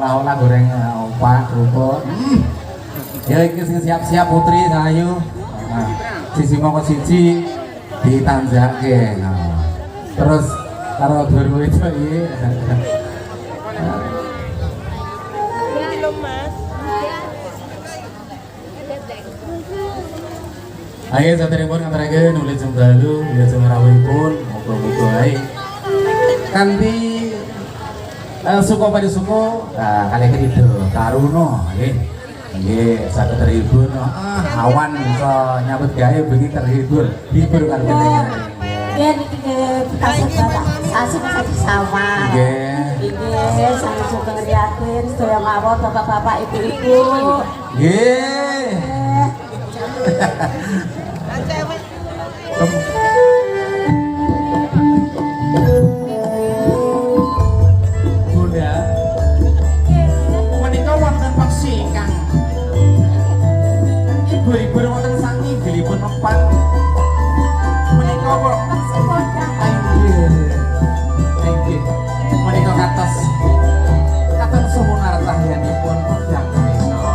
olah-olah goreng opak kerupuk. Ya iki sing siap-siap putri sayu. Nah, sisi mongko siji ditanjake. Nah, terus karo dulu itu iki. Ayo sateripun ngaturaken nulis jeng dalu ya jeng rawuhipun muga-muga ae kanthi suka pada suka kali itu karuno nggih saged terhibur awan iso nyambut gawe bengi terhibur hibur karo jenengan nggih niki kita sasi sawah nggih sang sugeng yakin sedaya mawon bapak-bapak ibu-ibu nggih Bunda menika wonten peksi kang ibu-ibu wonten sangi bilipun mepan menika kok nggih menika kados katon sumunar cahyanipun pedang menika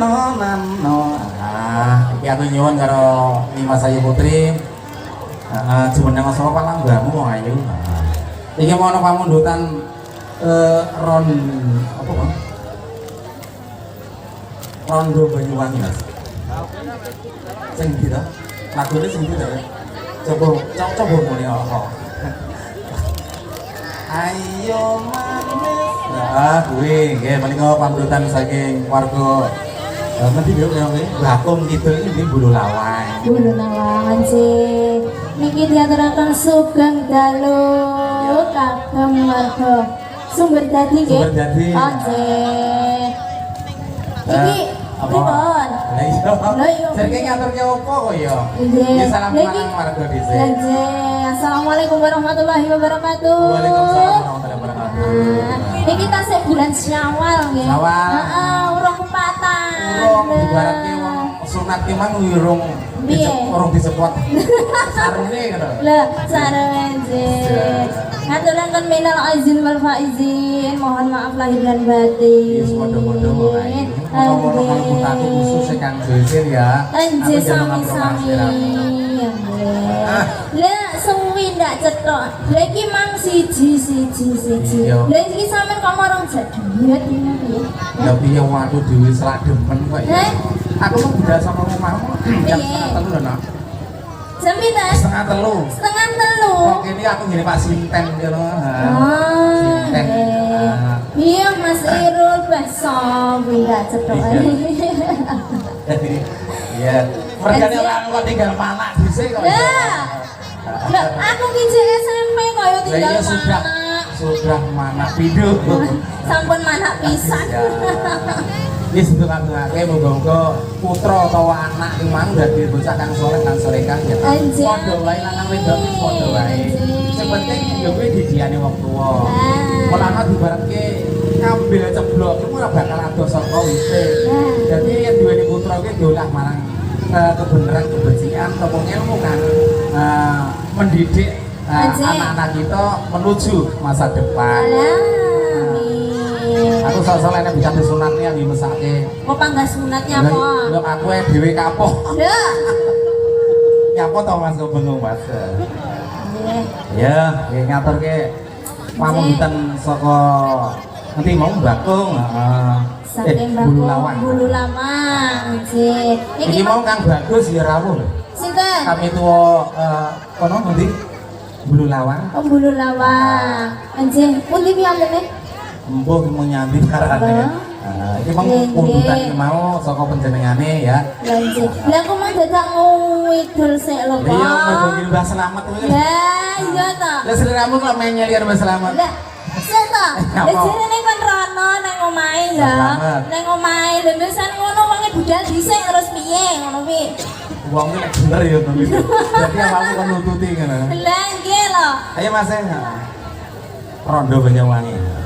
nano. Iki aku nyuwun karo Dimas Ayu Putri. Jumeneng saka Palanggamu ayu. Iki mau ana pamundutan ron apa Bang? Rondo Banyuwangi Mas. Sing ndi ta? Lagune sing ndi ta? Coba muni apa? Ayo manis. Kuwi nggih menika pamundutan saking warga Nanti dia bilang Bakung gitu ini Bulu Lawang. Bulu Lawang sih. Niki diaturaken Sugeng Dalu kagem warga Sumber Dadi nggih. Sumber Dadi. Nggih. Iki pripun? Lah iya. Serke ngaturke opo kok ya? Nggih. Salam marang warga dhisik. Nggih. Assalamualaikum warahmatullahi wabarakatuh. Waalaikumsalam warahmatullahi wabarakatuh. Iki tasih bulan Syawal nggih. Syawal. Heeh, urung kupatan. Urung ibaratke wong sunat ki mang urung disepot. Sarune ngono. Lah, sarune nggih. Ngaturaken minal aizin wal faizin, mohon maaf lahir dan batin. Yes, podo-podo wae. Ono kutaku khusus kang Josir ya. Nggih sami-sami. Lah suwi ndak cetok. Lah iki mang siji. Lah iki sampean kok marang jaduyet ini piye? Ya piye aku dhewe selak demen kok ya. Aku mau budal sama omahmu. Jam 3:30 lho, Nak. Jam pira? 2:30. 2:30. Kok ini aku ngene Pak Sinten ngono. Sinten. Iya Mas Irul besok ndak cetok. Iya. Mergane orang kok tinggal manak dhisik kok. Lah, aku ki SMP kaya tinggal manak. Sudah manak pindho. Sampun manak pisan. Wis ndongake muga-muga putra utawa anak sing mang dadi bocah kang saleh lan salehah ya. Padha wae lanang wedok wis padha wae. Sing penting ya kuwi didiane wong tuwa. Mulane dibaratke ngambil ceblok iku ora bakal ado saka wite. Dadi yen duweni putra kuwi diolah marang kebenaran kebencian atau ilmu kan mendidik anak-anak kita menuju masa depan. Aku soal-soal enak bisa disunatnya di mesake. Kok panggah sunatnya kok? Lho aku dhewe kapok. Lah. Nyapa to Mas kok bengong Mas. Nggih. Ya, nggih ngaturke pamundutan saka nanti mau Bakung, Saking Bulu Lawang. Bulu Lawang, nggih. Iki mau Kang Bagus ya rawuh lho. Sinten? Kami tuwa kono ngendi? Bulu Lawang. Oh, Bulu Lawang. Nggih, pundi piyambake? Mbok mau nyambi karane. Iki mau pundutan iki mau saka panjenengane ya. Nggih. Lah kok mang dadak ngidul sik lho, Pak. Iya, mau Mbah Slamet kuwi. Lah, iya ta. Lah seliramu kok menyel karo Mbah Slamet. Lah, sik ta. Lah jarene kon rono nang omahe ya. Nang omahe lho pisan ngono wong budal dhisik terus piye ngono kuwi. Wong iki nek bener ya to. Dadi awakmu kon nututi ngono. Lah nggih lho. Ayo Mas. Rondo Banyuwangi.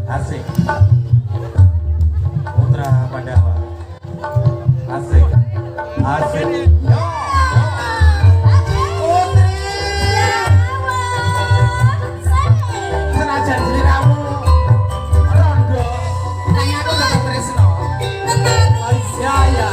Asik Putra Pandawa. Asik senajan sliramu rondo nang aku tetep tresno. Ya iya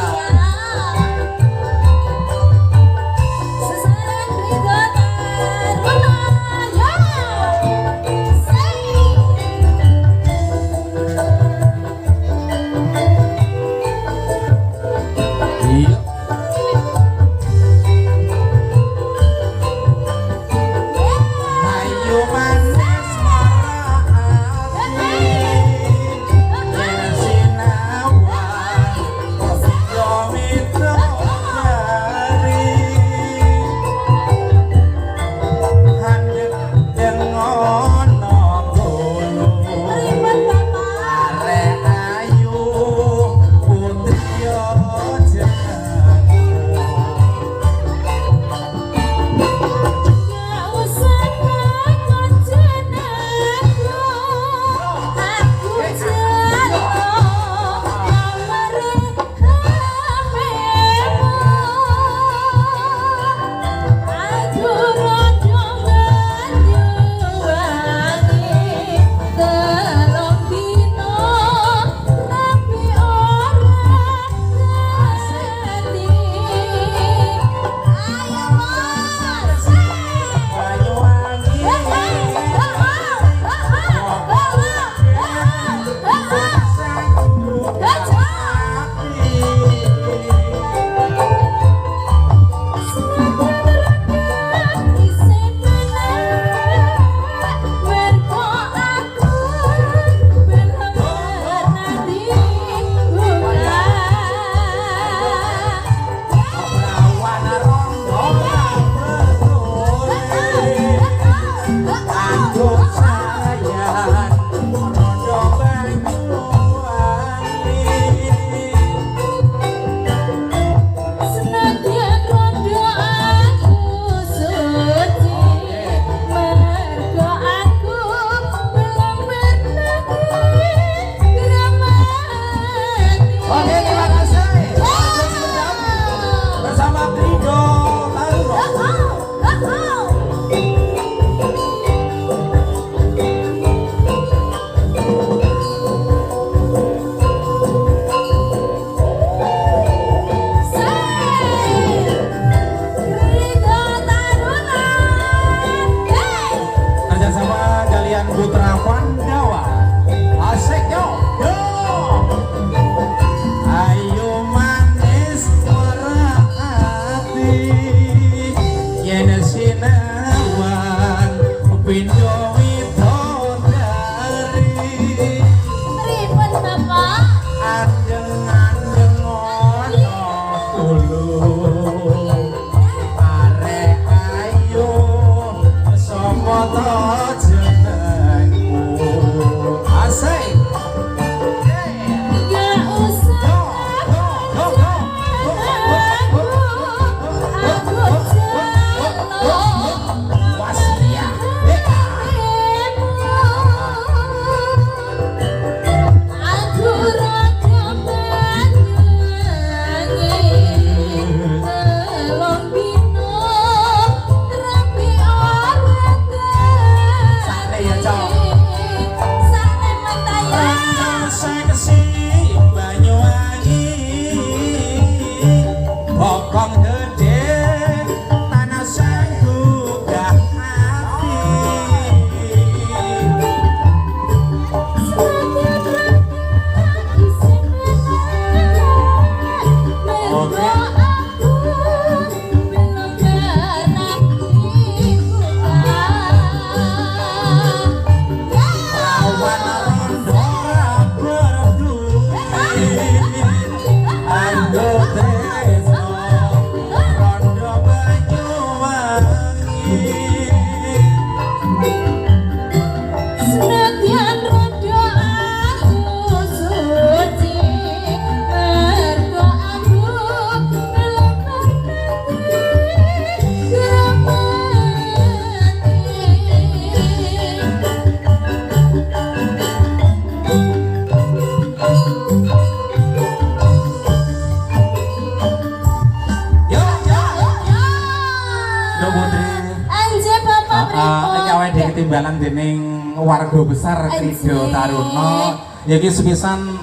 timbalan dening warga besar Krido Taruna. Ya iki sepisan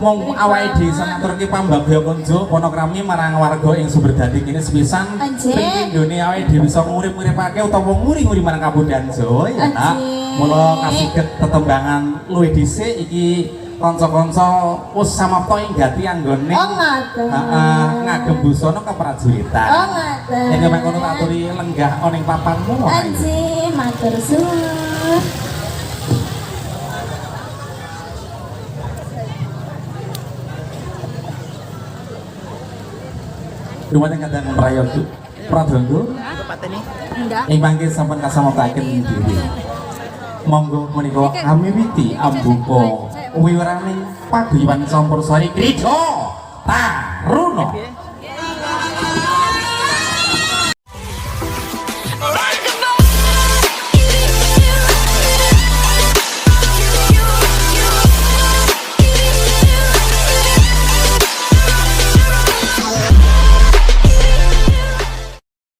mung awake dhewe ngaturke pambagya konjo monokrami marang warga ing Sumberdadi kene sepisan pindhone awake dhewe bisa ngurip-uripake utawa nguri-nguri marang kabudayan Jawa ya ta. Mula kasiget tetembangan luwih dhisik iki kanca-kanca wis samapta ing gati anggone ngagem busana keprajuritan. Oh ngoten. Yen mengkono tak aturi lenggah ana ing papanmu. Anjir, matur suwun. Dumateng kadang prayoga pradonga. Enggak. Ing mangke sampun kasamutaken diri. Monggo menika amiwiti ambuka wiwiraning paguyuban Campursari Krido Taruna.